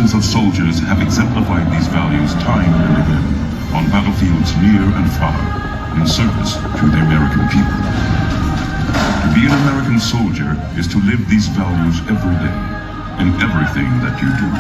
generations of soldiers have exemplified these values time and again on battlefields near and far in service to the American people. To be an American soldier is to live these values every day in everything that you do.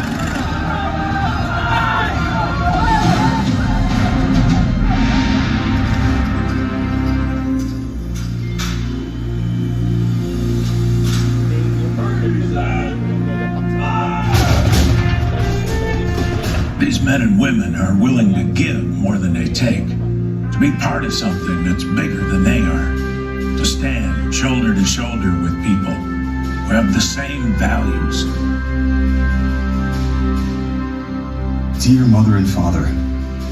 These men and women are willing to give more than they take, to be part of something that's bigger than they are, to stand shoulder to shoulder with people who have the same values. Dear Mother and Father,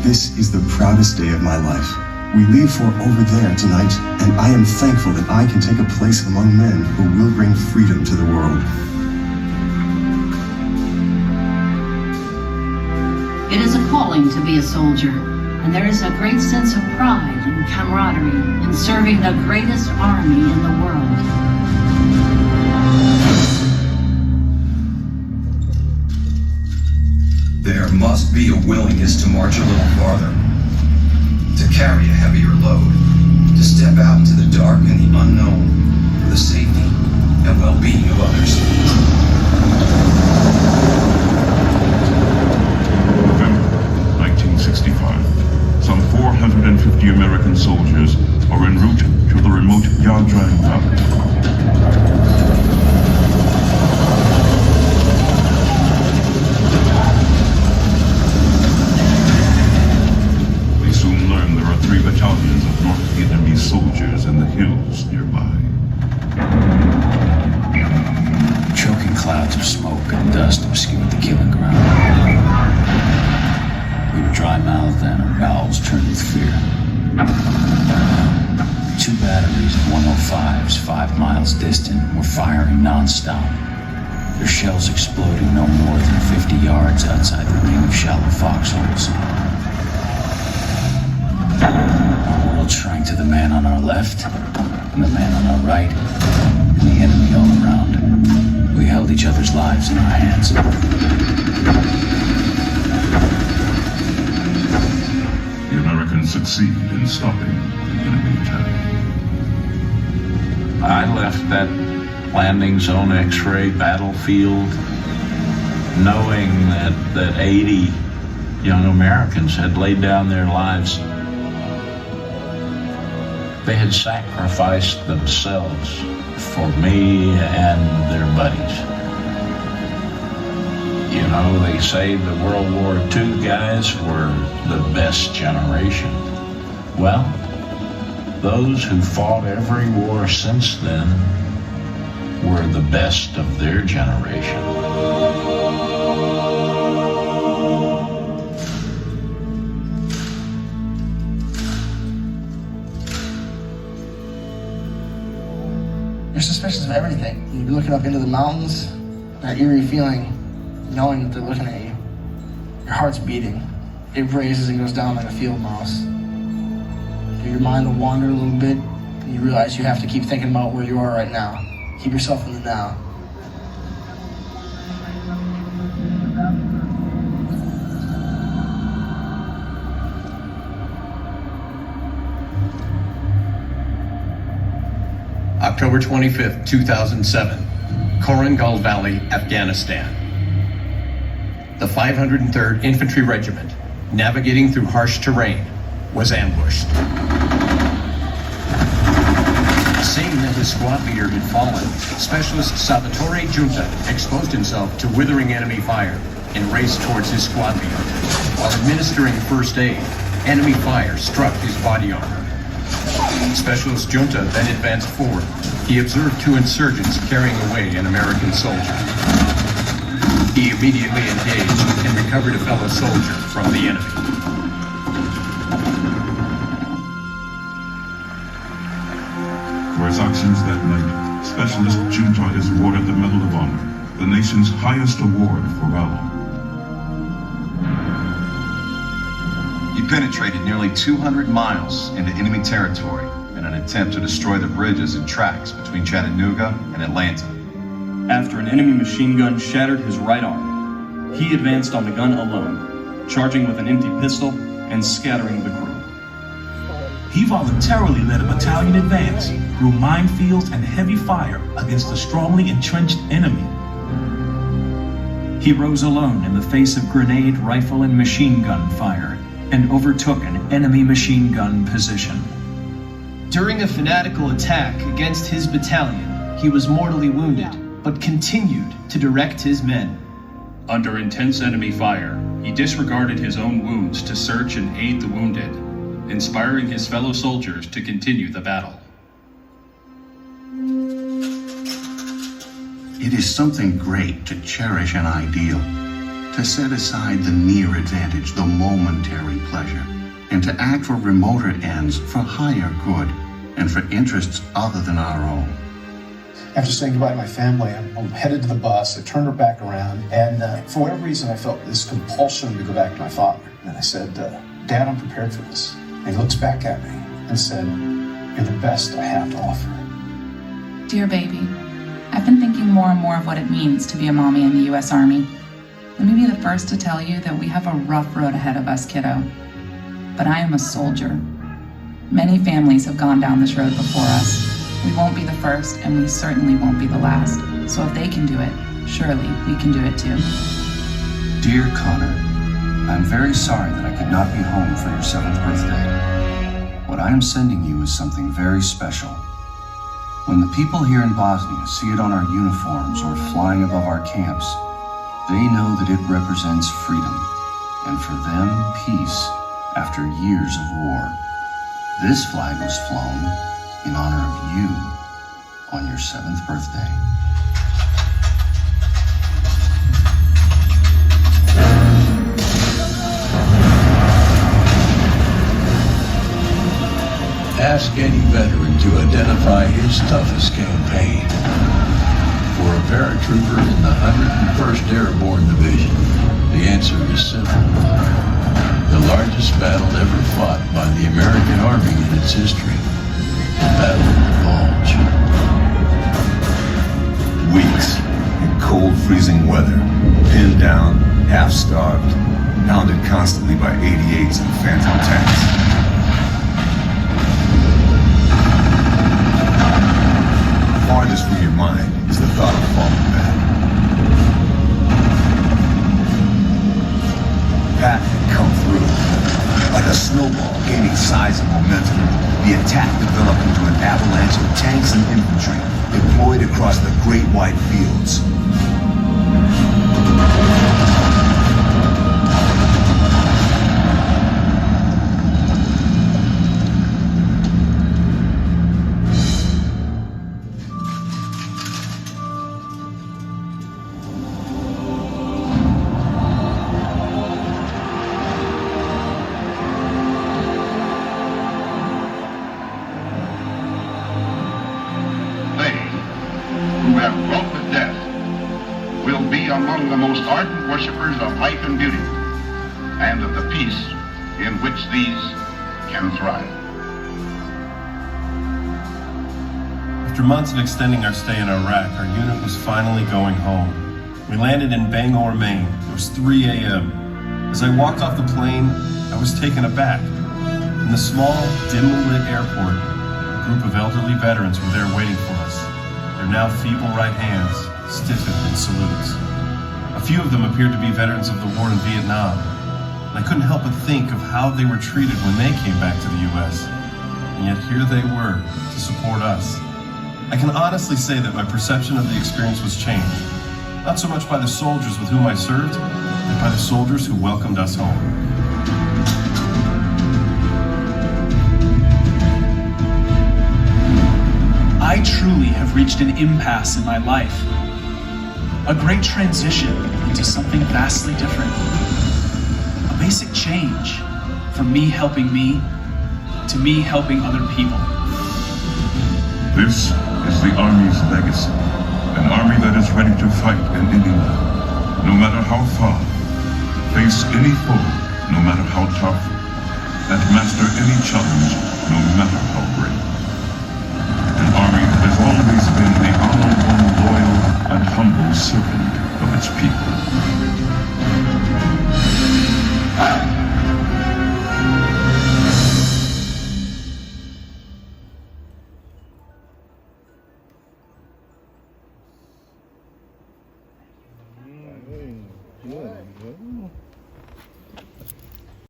this is the proudest day of my life. We leave for over there tonight, and I am thankful that I can take a place among men who will bring freedom to the world. It is a calling to be a soldier, and there is a great sense of pride and camaraderie in serving the greatest army in the world. There must be a willingness to march a little farther, to carry a heavier load, to step out into the dark and the unknown for the safety and well-being of others. November 1965. Some 450 American soldiers are en route to the remote Ia Drang Valley. Three battalions of North Vietnamese soldiers in the hills nearby. Choking clouds of smoke and dust obscured the killing ground. We were dry-mouthed and our bowels turned with fear. Two batteries of 105s 5 miles distant were firing non-stop, their shells exploding no more than 50 yards outside the ring of shallow foxholes. Our world shrank to the man on our left, and the man on our right, and the enemy all around. We held each other's lives in our hands. The Americans succeed in stopping the enemy attack. I left that landing zone X-ray battlefield knowing that 80 young Americans had laid down their lives. They had sacrificed themselves for me and their buddies. You know, they say the World War II guys were the best generation. Well, those who fought every war since then were the best of their generation. You're suspicious of everything. You're looking up into the mountains, that eerie feeling, knowing that they're looking at you. Your heart's beating. It raises and goes down like a field mouse. Your mind will wander a little bit, and you realize you have to keep thinking about where you are right now. Keep yourself in the now. October 25th, 2007, Korangal Valley, Afghanistan. The 503rd Infantry Regiment, navigating through harsh terrain, was ambushed. Seeing that his squad leader had fallen, Specialist Salvatore Giunta exposed himself to withering enemy fire and raced towards his squad leader. While administering first aid, enemy fire struck his body armor. Specialist Giunta then advanced forward. He observed two insurgents carrying away an American soldier. He immediately engaged and recovered a fellow soldier from the enemy. For his actions that night, Specialist Giunta is awarded the Medal of Honor, the nation's highest award for valor. He penetrated nearly 200 miles into enemy territory in an attempt to destroy the bridges and tracks between Chattanooga and Atlanta. After an enemy machine gun shattered his right arm, He advanced on the gun alone, charging with an empty pistol and scattering the crew. He voluntarily led a battalion advance through minefields and heavy fire against a strongly entrenched enemy. He rose alone in the face of grenade, rifle, and machine gun fire and overtook an enemy machine gun position. During a fanatical attack against his battalion, he was mortally wounded, but continued to direct his men. Under intense enemy fire, he disregarded his own wounds to search and aid the wounded, inspiring his fellow soldiers to continue the battle. It is something great to cherish an ideal, to set aside the mere advantage, the momentary pleasure, and to act for remoter ends, for higher good, and for interests other than our own. After saying goodbye to my family, I'm headed to the bus. I turned her back around, and for whatever reason, I felt this compulsion to go back to my father. And I said, Dad, I'm prepared for this. And he looks back at me and said, "You're the best I have to offer." Dear baby, I've been thinking more and more of what it means to be a mommy in the U.S. Army. Let me be the first to tell you that we have a rough road ahead of us, kiddo. But I am a soldier. Many families have gone down this road before us. We won't be the first, and we certainly won't be the last. So if they can do it, surely we can do it too. Dear Connor, I'm very sorry that I could not be home for your 7th birthday. What I am sending you is something very special. When the people here in Bosnia see it on our uniforms or flying above our camps, they know that it represents freedom, and for them, peace after years of war. This flag was flown in honor of you on your 7th birthday. Ask any veteran to identify his toughest campaign. For a paratrooper in the 101st Airborne Division, the answer is simple. The largest battle ever fought by the American Army in its history. The Battle of the Bulge. Weeks in cold, freezing weather, pinned down, half-starved, pounded constantly by 88s and Phantom tanks. Farthest from your mind is the thought of falling back. Pat had come through. Like a snowball gaining size and momentum, the attack developed into an avalanche of tanks and infantry deployed across the great white fields. After months of extending our stay in Iraq, our unit was finally going home. We landed in Bangor, Maine. It was 3 a.m. As I walked off the plane, I was taken aback. In the small, dimly lit airport, a group of elderly veterans were there waiting for us, their now feeble right hands stiffened in salutes. A few of them appeared to be veterans of the war in Vietnam, and I couldn't help but think of how they were treated when they came back to the U.S. And yet here they were to support us. I can honestly say that my perception of the experience was changed, not so much by the soldiers with whom I served, but by the soldiers who welcomed us home. I truly have reached an impasse in my life. A great transition into something vastly different. A basic change from me helping me to me helping other people. This is the Army's legacy. An army that is ready to fight in any war, no matter how far, face any foe, no matter how tough, and master any challenge, no matter how great. An army that has always been the honorable, loyal, and humble servant of its people.